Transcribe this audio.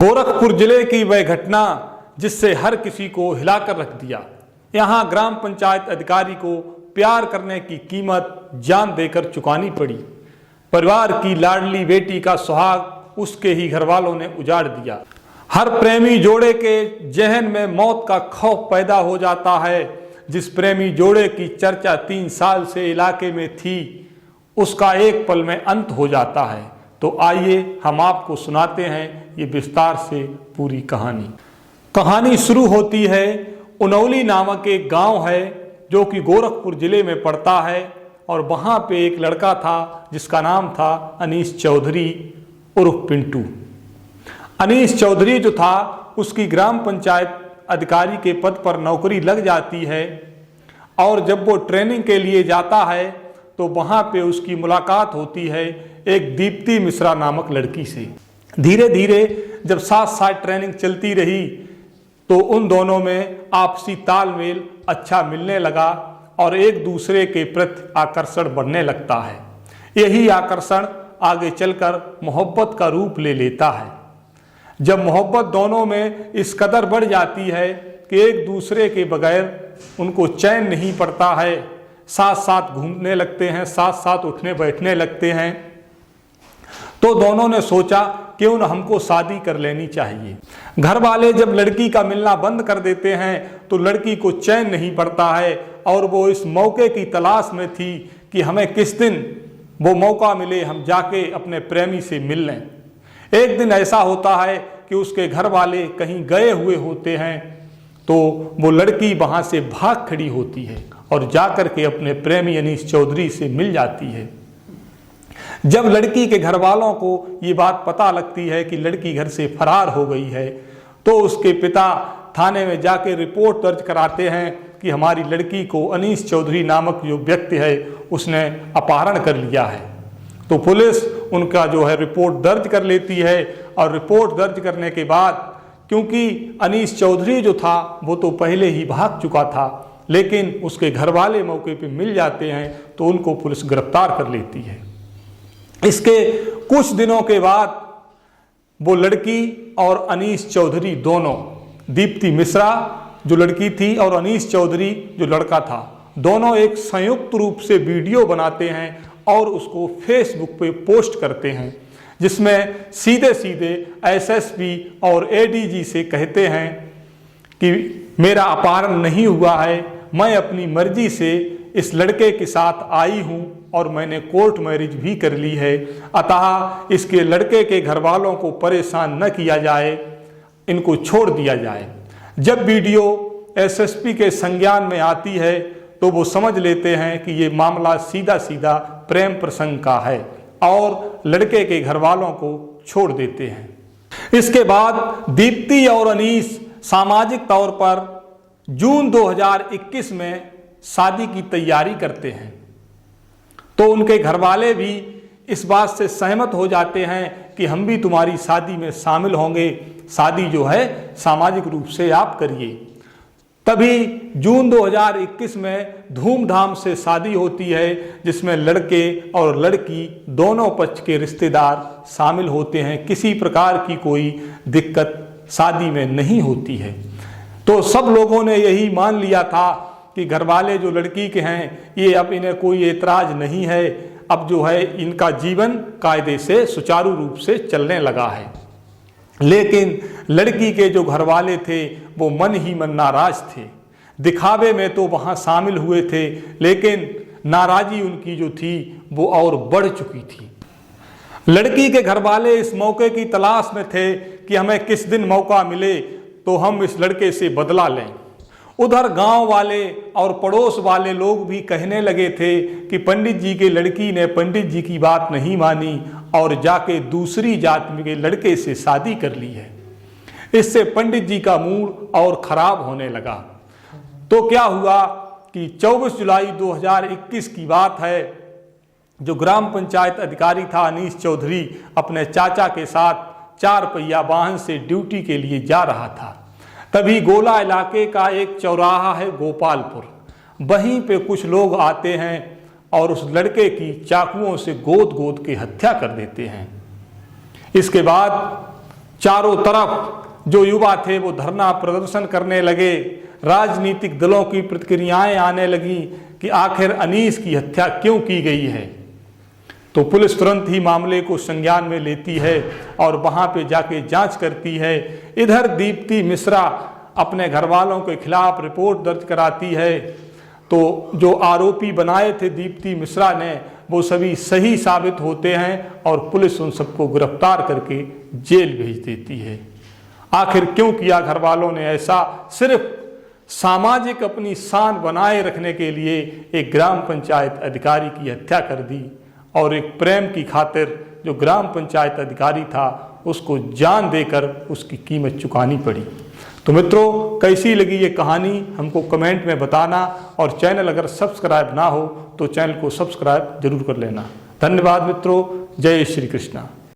गोरखपुर जिले की वह घटना जिससे हर किसी को हिलाकर रख दिया। यहाँ ग्राम पंचायत अधिकारी को प्यार करने की कीमत जान देकर चुकानी पड़ी। परिवार की लाडली बेटी का सुहाग उसके ही घर वालों ने उजाड़ दिया। हर प्रेमी जोड़े के जहन में मौत का खौफ पैदा हो जाता है। जिस प्रेमी जोड़े की चर्चा 3 साल से इलाके में थी, उसका एक पल में अंत हो जाता है। तो आइए हम आपको सुनाते हैं ये विस्तार से पूरी कहानी। कहानी शुरू होती है, उनौली नामक एक गांव है जो कि गोरखपुर जिले में पड़ता है, और वहाँ पे एक लड़का था जिसका नाम था अनीस चौधरी उर्फ पिंटू। अनीस चौधरी जो था उसकी ग्राम पंचायत अधिकारी के पद पर नौकरी लग जाती है, और जब वो ट्रेनिंग के लिए जाता है तो वहाँ पे उसकी मुलाकात होती है एक दीप्ति मिश्रा नामक लड़की से। धीरे धीरे जब साथ साथ ट्रेनिंग चलती रही तो उन दोनों में आपसी तालमेल अच्छा मिलने लगा और एक दूसरे के प्रति आकर्षण बढ़ने लगता है। यही आकर्षण आगे चलकर मोहब्बत का रूप ले लेता है। जब मोहब्बत दोनों में इस कदर बढ़ जाती है कि एक दूसरे के बगैर उनको चैन नहीं पड़ता है, साथ साथ घूमने लगते हैं, साथ साथ उठने बैठने लगते हैं, तो दोनों ने सोचा क्यों न हमको शादी कर लेनी चाहिए। घर वाले जब लड़की का मिलना बंद कर देते हैं तो लड़की को चैन नहीं पड़ता है, और वो इस मौके की तलाश में थी कि हमें किस दिन वो मौका मिले, हम जाके अपने प्रेमी से मिल लें। एक दिन ऐसा होता है कि उसके घर वाले कहीं गए हुए होते हैं, तो वो लड़की वहाँ से भाग खड़ी होती है और जाकर के अपने प्रेमी अनीस चौधरी से मिल जाती है। जब लड़की के घर वालों को ये बात पता लगती है कि लड़की घर से फरार हो गई है, तो उसके पिता थाने में जाके रिपोर्ट दर्ज कराते हैं कि हमारी लड़की को अनीस चौधरी नामक जो व्यक्ति है उसने अपहरण कर लिया है। तो पुलिस उनका जो है रिपोर्ट दर्ज कर लेती है, और रिपोर्ट दर्ज करने के बाद क्योंकि अनीस चौधरी जो था वो तो पहले ही भाग चुका था, लेकिन उसके घर वाले मौके पे मिल जाते हैं तो उनको पुलिस गिरफ्तार कर लेती है। इसके कुछ दिनों के बाद वो लड़की और अनीस चौधरी दोनों, दीप्ति मिश्रा जो लड़की थी और अनीस चौधरी जो लड़का था, दोनों एक संयुक्त रूप से वीडियो बनाते हैं और उसको फेसबुक पे पोस्ट करते हैं, जिसमें सीधे सीधे एसएसपी और एडीजी से कहते हैं कि मेरा अपहरण नहीं हुआ है, मैं अपनी मर्जी से इस लड़के के साथ आई हूं और मैंने कोर्ट मैरिज भी कर ली है, अतः इसके लड़के के घर वालों को परेशान न किया जाए, इनको छोड़ दिया जाए। जब वीडियो एसएसपी के संज्ञान में आती है तो वो समझ लेते हैं कि ये मामला सीधा सीधा प्रेम प्रसंग का है और लड़के के घर वालों को छोड़ देते हैं। इसके बाद दीप्ति और अनीस सामाजिक तौर पर जून 2021 में शादी की तैयारी करते हैं, तो उनके घर वाले भी इस बात से सहमत हो जाते हैं कि हम भी तुम्हारी शादी में शामिल होंगे, शादी जो है सामाजिक रूप से आप करिए। तभी जून 2021 में धूमधाम से शादी होती है, जिसमें लड़के और लड़की दोनों पक्ष के रिश्तेदार शामिल होते हैं। किसी प्रकार की कोई दिक्कत शादी में नहीं होती है। तो सब लोगों ने यही मान लिया था कि घर वाले जो लड़की के हैं ये अब इन्हें कोई एतराज नहीं है, अब जो है इनका जीवन कायदे से सुचारू रूप से चलने लगा है। लेकिन लड़की के जो घर वाले थे वो मन ही मन नाराज थे। दिखावे में तो वहाँ शामिल हुए थे, लेकिन नाराजी उनकी जो थी वो और बढ़ चुकी थी। लड़की के घर वाले इस मौके की तलाश में थे कि हमें किस दिन मौका मिले तो हम इस लड़के से बदला लें। उधर गांव वाले और पड़ोस वाले लोग भी कहने लगे थे कि पंडित जी के लड़की ने पंडित जी की बात नहीं मानी और जाके दूसरी जात के लड़के से शादी कर ली है। इससे पंडित जी का मूड और खराब होने लगा। तो क्या हुआ कि 24 जुलाई 2021 की बात है, जो ग्राम पंचायत अधिकारी था अनीस चौधरी अपने चाचा के साथ 4 पहिया वाहन से ड्यूटी के लिए जा रहा था। तभी गोला इलाके का एक चौराहा है गोपालपुर, वहीं पे कुछ लोग आते हैं और उस लड़के की चाकुओं से गोद गोद के हत्या कर देते हैं। इसके बाद चारों तरफ जो युवा थे वो धरना प्रदर्शन करने लगे। राजनीतिक दलों की प्रतिक्रियाएं आने लगी कि आखिर अनीस की हत्या क्यों की गई है। तो पुलिस तुरंत ही मामले को संज्ञान में लेती है और वहां पे जाके जांच करती है। इधर दीप्ति मिश्रा अपने घर वालों के खिलाफ रिपोर्ट दर्ज कराती है। तो जो आरोपी बनाए थे दीप्ति मिश्रा ने, वो सभी सही साबित होते हैं और पुलिस उन सबको गिरफ्तार करके जेल भेज देती है। आखिर क्यों किया घर वालों ने ऐसा? सिर्फ सामाजिक अपनी शान बनाए रखने के लिए एक ग्राम पंचायत अधिकारी की हत्या कर दी और एक प्रेम की खातिर जो ग्राम पंचायत अधिकारी था उसको जान देकर उसकी कीमत चुकानी पड़ी। तो मित्रों, कैसी लगी ये कहानी हमको कमेंट में बताना, और चैनल अगर सब्सक्राइब ना हो तो चैनल को सब्सक्राइब जरूर कर लेना। धन्यवाद मित्रों। जय श्री कृष्णा।